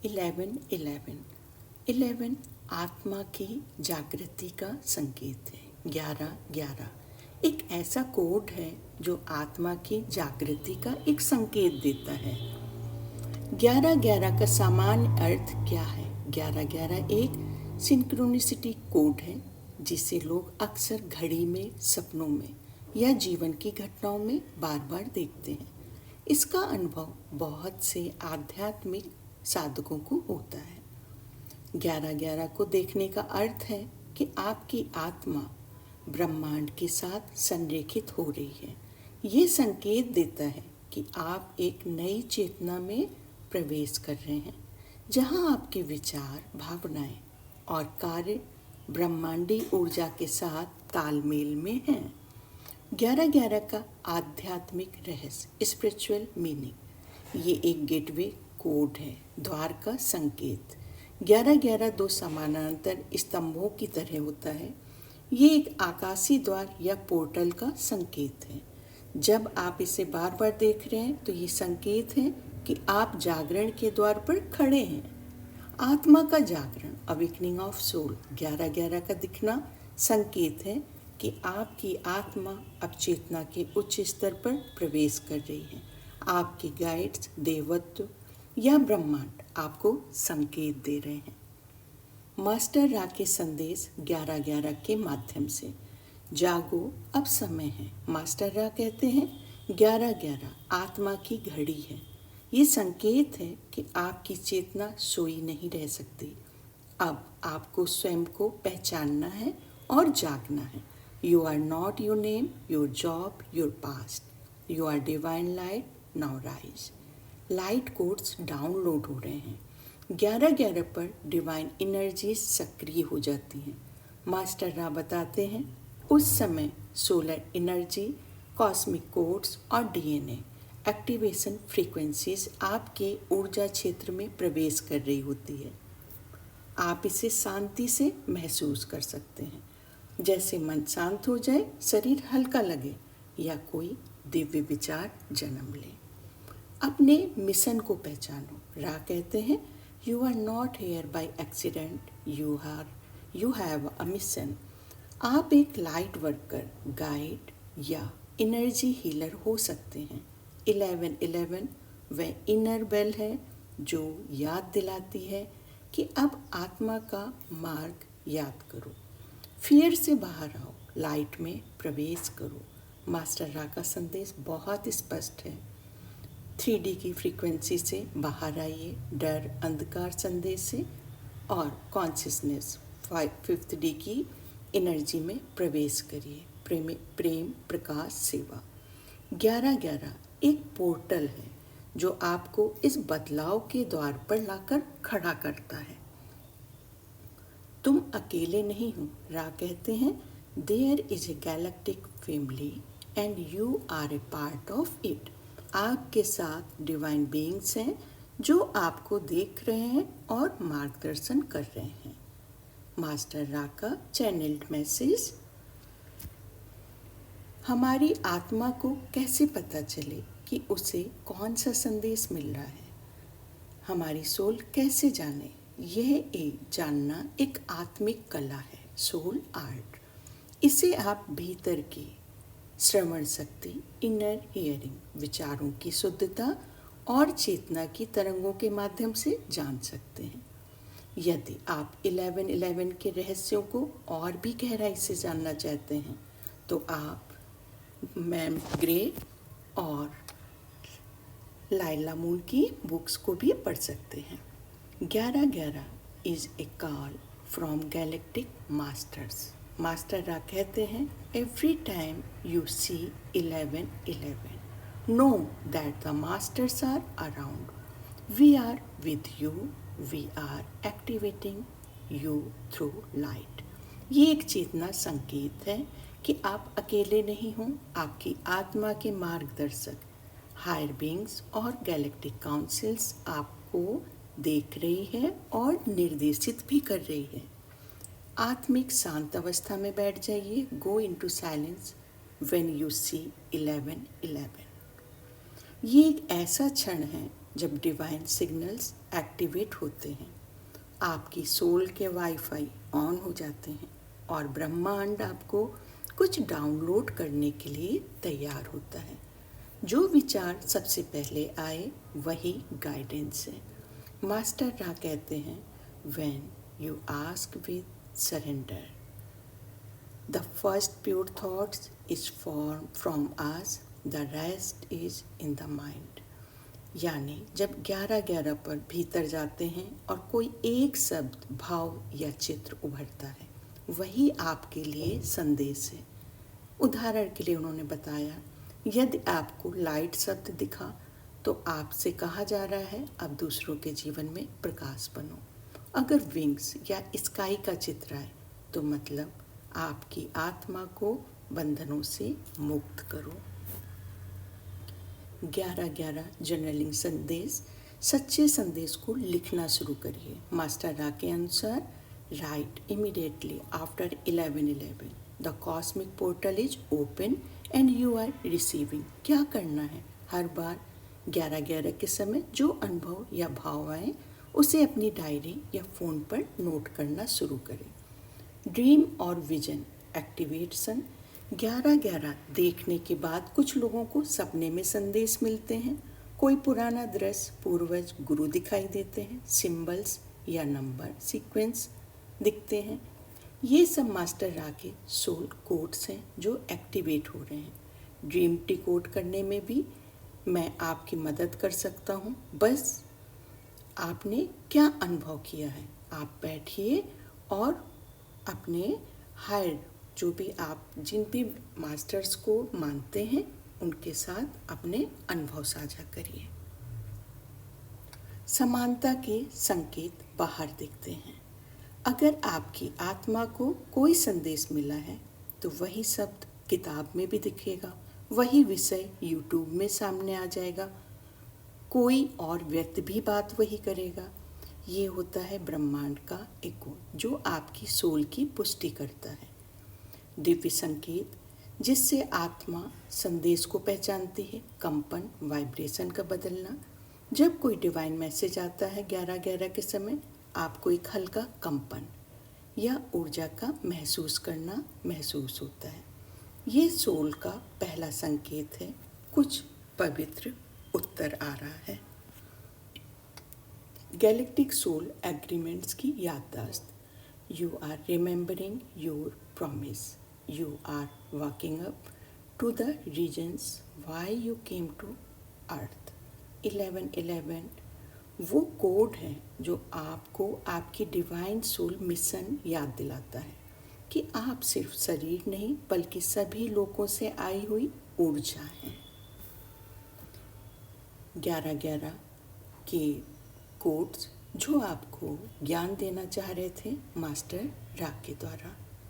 11:11 11 आत्मा की जागृति का संकेत है। 11:11 एक ऐसा कोड है जो आत्मा की जागृति का एक संकेत देता है। 11:11 का सामान्य अर्थ क्या है? 11:11 एक सिंक्रोनिसिटी कोड है जिसे लोग अक्सर घड़ी में, सपनों में या जीवन की घटनाओं में बार बार देखते हैं। इसका अनुभव बहुत से आध्यात्मिक साधकों को होता है। 11:11 को देखने का अर्थ है कि आपकी आत्मा ब्रह्मांड के साथ संरेखित हो रही है। ये संकेत देता है कि आप एक नई चेतना में प्रवेश कर रहे हैं, जहां आपके विचार, भावनाएं और कार्य ब्रह्मांडी ऊर्जा के साथ तालमेल में हैं। 11:11 का आध्यात्मिक रहस्य, स्पिरिचुअल मीनिंग, ये एक गेटवे कोड है, द्वार का संकेत। 11:11 दो समानांतर स्तंभों की तरह होता है। ये एक आकाशीय द्वार या पोर्टल का संकेत है। जब आप इसे बार बार देख रहे हैं तो ये संकेत है कि आप जागरण के द्वार पर खड़े हैं। आत्मा का जागरण, अवेकनिंग ऑफ सोल, 11:11 का दिखना संकेत है कि आपकी आत्मा अब चेतना के उच्च स्तर पर प्रवेश कर रही है। आपके गाइड्स, देवत्व या ब्रह्मांड आपको संकेत दे रहे हैं। मास्टर रा के संदेश 11:11 के माध्यम से। जागो, अब समय है। मास्टर रा कहते हैं 11:11 आत्मा की घड़ी है। ये संकेत है कि आपकी चेतना सोई नहीं रह सकती। अब आपको स्वयं को पहचानना है और जागना है। You are not your name, your job, your past. You are divine light, now rise. Light codes download हो रहे हैं। 11:11 पर डिवाइन एनर्जी सक्रिय हो जाती हैं। मास्टर रा बताते हैं उस समय सोलर एनर्जी, कॉस्मिक कोड्स और डीएनए एक्टिवेशन फ्रीक्वेंसीज आपके ऊर्जा क्षेत्र में प्रवेश कर रही होती है। आप इसे शांति से महसूस कर सकते हैं, जैसे मन शांत हो जाए, शरीर हल्का लगे या कोई दिव्य विचार जन्म ले। अपने मिशन को पहचानो। रा कहते हैं you are not here by accident, you have a mission. आप एक लाइट वर्कर, गाइड या एनर्जी हीलर हो सकते हैं। 11:11 वह इनर बेल है जो याद दिलाती है कि अब आत्मा का मार्ग याद करो। फियर से बाहर आओ, लाइट में प्रवेश करो। मास्टर रा का संदेश बहुत स्पष्ट है। 3D की फ्रीक्वेंसी से बाहर आइए, डर, अंधकार संदेश से, और कॉन्शियसनेस 5th D की एनर्जी में प्रवेश करिए। प्रेम, प्रकाश, सेवा। 11:11 एक पोर्टल है जो आपको इस बदलाव के द्वार पर लाकर खड़ा करता है। तुम अकेले नहीं हो। रा कहते हैं there is a galactic family and you are a part of it. आपके साथ डिवाइन बीइंग्स हैं जो आपको देख रहे हैं और मार्गदर्शन कर रहे हैं। मास्टर रा का चैनल्ड मैसेज। हमारी आत्मा को कैसे पता चले कि उसे कौन सा संदेश मिल रहा है? हमारी सोल कैसे जाने? यह एक जानना एक आत्मिक कला है, सोल आर्ट। इसे आप भीतर की श्रवण शक्ति, इनर हियरिंग, विचारों की शुद्धता और चेतना की तरंगों के माध्यम से जान सकते हैं। यदि आप 11:11 के रहस्यों को और भी गहराई से जानना चाहते हैं तो आप मैम ग्रे और लाइला मून की बुक्स को भी पढ़ सकते हैं। 11:11 is a call from galactic masters. Master Ra कहते हैं every time you see 11:11 know that the masters are around. We are with you, we are activating you through light. ये एक चेतना संकेत है कि आप अकेले नहीं हों। आपकी आत्मा के मार्गदर्शक, हायर बीइंग्स और गैलेक्टिक काउंसिल्स आपको देख रही है और निर्देशित भी कर रही है। आत्मिक शांत अवस्था में बैठ जाइए। Go into silence when you see 11:11। ये एक ऐसा क्षण है जब डिवाइन सिग्नल्स एक्टिवेट होते हैं, आपकी सोल के वाईफाई ऑन हो जाते हैं और ब्रह्मांड आपको कुछ डाउनलोड करने के लिए तैयार होता है। जो विचार सबसे पहले आए वही गाइडेंस है। मास्टर रा कहते हैं, when you ask with surrender, the first pure thoughts is form from us, the rest is in the mind. यानी जब 11-11 पर भीतर जाते हैं और कोई एक शब्द, भाव या चित्र उभरता है, वही आपके लिए संदेश है। उदाहरण के लिए उन्होंने बताया, यदि आपको लाइट शब्द दिखा तो आपसे कहा जा रहा है अब दूसरों के जीवन में प्रकाश बनो। अगर विंग्स या स्काई का चित्र आए तो मतलब आपकी आत्मा को बंधनों से मुक्त करो। 11-11 जर्नलिंग संदेश। सच्चे संदेश को लिखना शुरू करिए। मास्टर रा के अनुसार, right immediately after 11:11 the cosmic portal is open and you are receiving. क्या करना है? हर बार 11-11 के समय जो अनुभव या भाव आए उसे अपनी डायरी या फ़ोन पर नोट करना शुरू करें। ड्रीम और विजन एक्टिवेशन। 11-11 देखने के बाद कुछ लोगों को सपने में संदेश मिलते हैं। कोई पुराना दृश्य, पूर्वज, गुरु दिखाई देते हैं। सिंबल्स या नंबर सीक्वेंस दिखते हैं। ये सब मास्टर रा के सोल कोड्स हैं जो एक्टिवेट हो रहे हैं। ड्रीम डिकोड करने में भी मैं आपकी मदद कर सकता हूँ। बस आपने क्या अनुभव किया है, आप बैठिए और अपने हायर जो भी आप जिन भी मास्टर्स को मानते हैं उनके साथ अपने अनुभव साझा करिए। समानता के संकेत बाहर दिखते हैं। अगर आपकी आत्मा को कोई संदेश मिला है तो वही शब्द किताब में भी दिखेगा, वही विषय यूट्यूब में सामने आ जाएगा, कोई और व्यक्ति भी बात वही करेगा। ये होता है ब्रह्मांड का इको जो आपकी सोल की पुष्टि करता है। दिव्य संकेत जिससे आत्मा संदेश को पहचानती है। कंपन, वाइब्रेशन का बदलना। जब कोई डिवाइन मैसेज आता है 11-11 के समय, आपको एक हल्का कंपन या ऊर्जा का महसूस करना महसूस होता है। ये सोल का पहला संकेत है, कुछ पवित्र उत्तर आ रहा है। गैलेक्टिक सोल एग्रीमेंट्स की याददाश्त। You are remembering your promise, you are walking up to the reasons why you came to earth. 11:11 वो कोड है जो आपको आपकी डिवाइन सोल मिशन याद दिलाता है कि आप सिर्फ शरीर नहीं बल्कि सभी लोगों से आई हुई ऊर्जा हैं। 11-11 के कोड्स जो आपको ज्ञान देना चाह रहे थे मास्टर रा के द्वारा।